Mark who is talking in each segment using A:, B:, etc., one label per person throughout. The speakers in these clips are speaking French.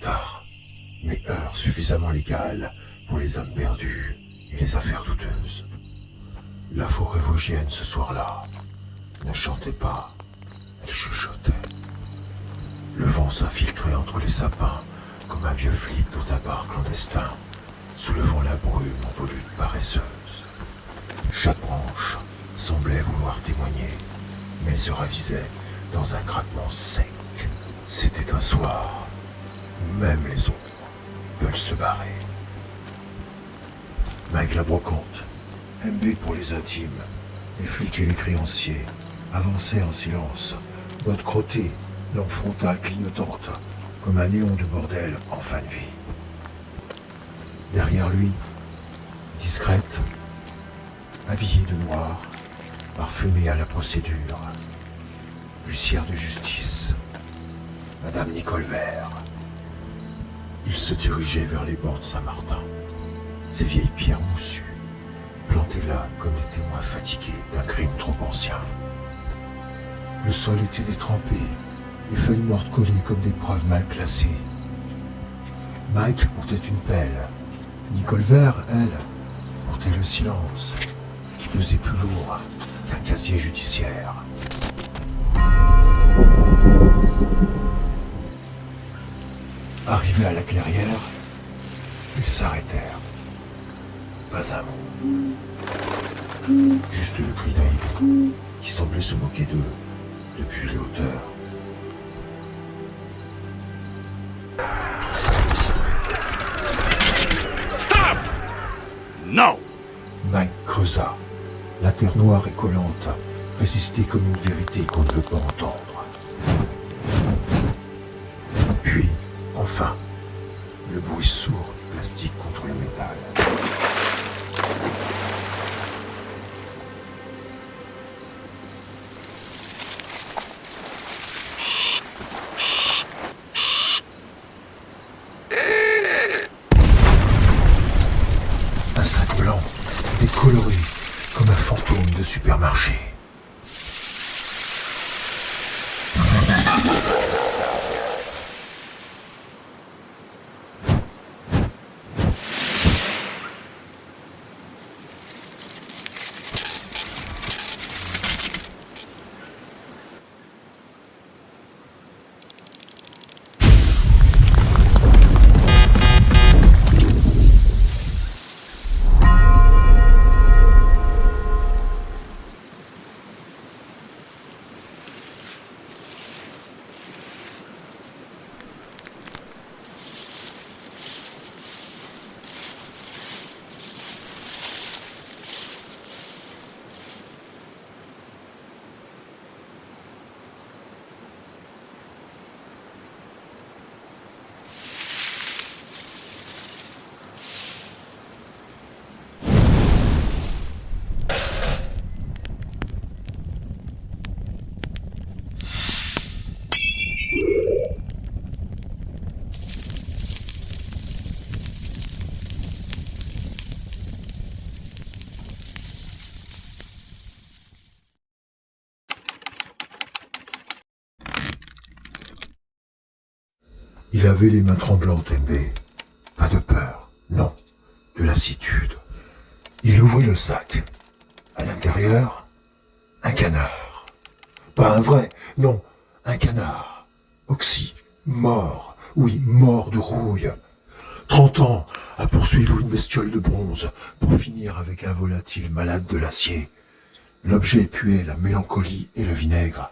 A: tard, mais heure suffisamment légale pour les hommes perdus et les affaires douteuses. La forêt vosgienne ce soir-là ne chantait pas, elle chuchotait. Le vent s'infiltrait entre les sapins comme un vieux flic dans un bar clandestin, soulevant la brume en volute paresseuse. Chaque branche semblait vouloir témoigner, mais se ravisait dans un craquement sec. C'était un soir où même les ombres veulent se barrer. Mike la brocante, MB pour les intimes, les flics et les créanciers avançaient en silence, bottes crottées, lampe frontale clignotante, comme un néon de bordel en fin de vie. Derrière lui, discrète, habillée de noir, parfumée à la procédure, huissière de justice, Madame Nicole Vert. Il se dirigeait vers les bords de Saint-Martin, ces vieilles pierres moussues, plantées là comme des témoins fatigués d'un crime trop ancien. Le sol était détrempé, les feuilles mortes collées comme des preuves mal classées. Mike portait une pelle. Nicole Vert, elle, portait le silence, qui pesait plus lourd qu'un casier judiciaire. Arrivés à la clairière, ils s'arrêtèrent. Pas un mot. Juste le cri d'Aïd, qui semblait se moquer d'eux depuis les hauteurs.
B: Stop! Non!
A: Mike creusa. La terre noire et collante résistait comme une vérité qu'on ne veut pas entendre. Puis, enfin, le bruit sourd du plastique contre le métal. Un sac blanc, décoloré, comme un fantôme de supermarché. Il avait les mains tremblantes, MB. Pas de peur, non, de lassitude. Il ouvrit le sac. À l'intérieur, un canard. Pas un vrai, non, un canard. Oxy, mort, oui, mort de rouille. 30 ans à poursuivre une bestiole de bronze pour finir avec un volatile malade de l'acier. L'objet puait la mélancolie et le vinaigre.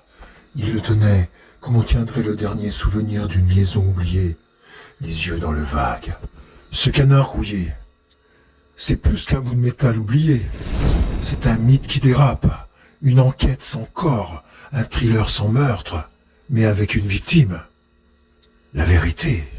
A: Il le tenait comme on tiendrait le dernier souvenir d'une liaison oubliée, les yeux dans le vague. Ce canard rouillé, c'est plus qu'un bout de métal oublié. C'est un mythe qui dérape, une enquête sans corps, un thriller sans meurtre, mais avec une victime. La vérité.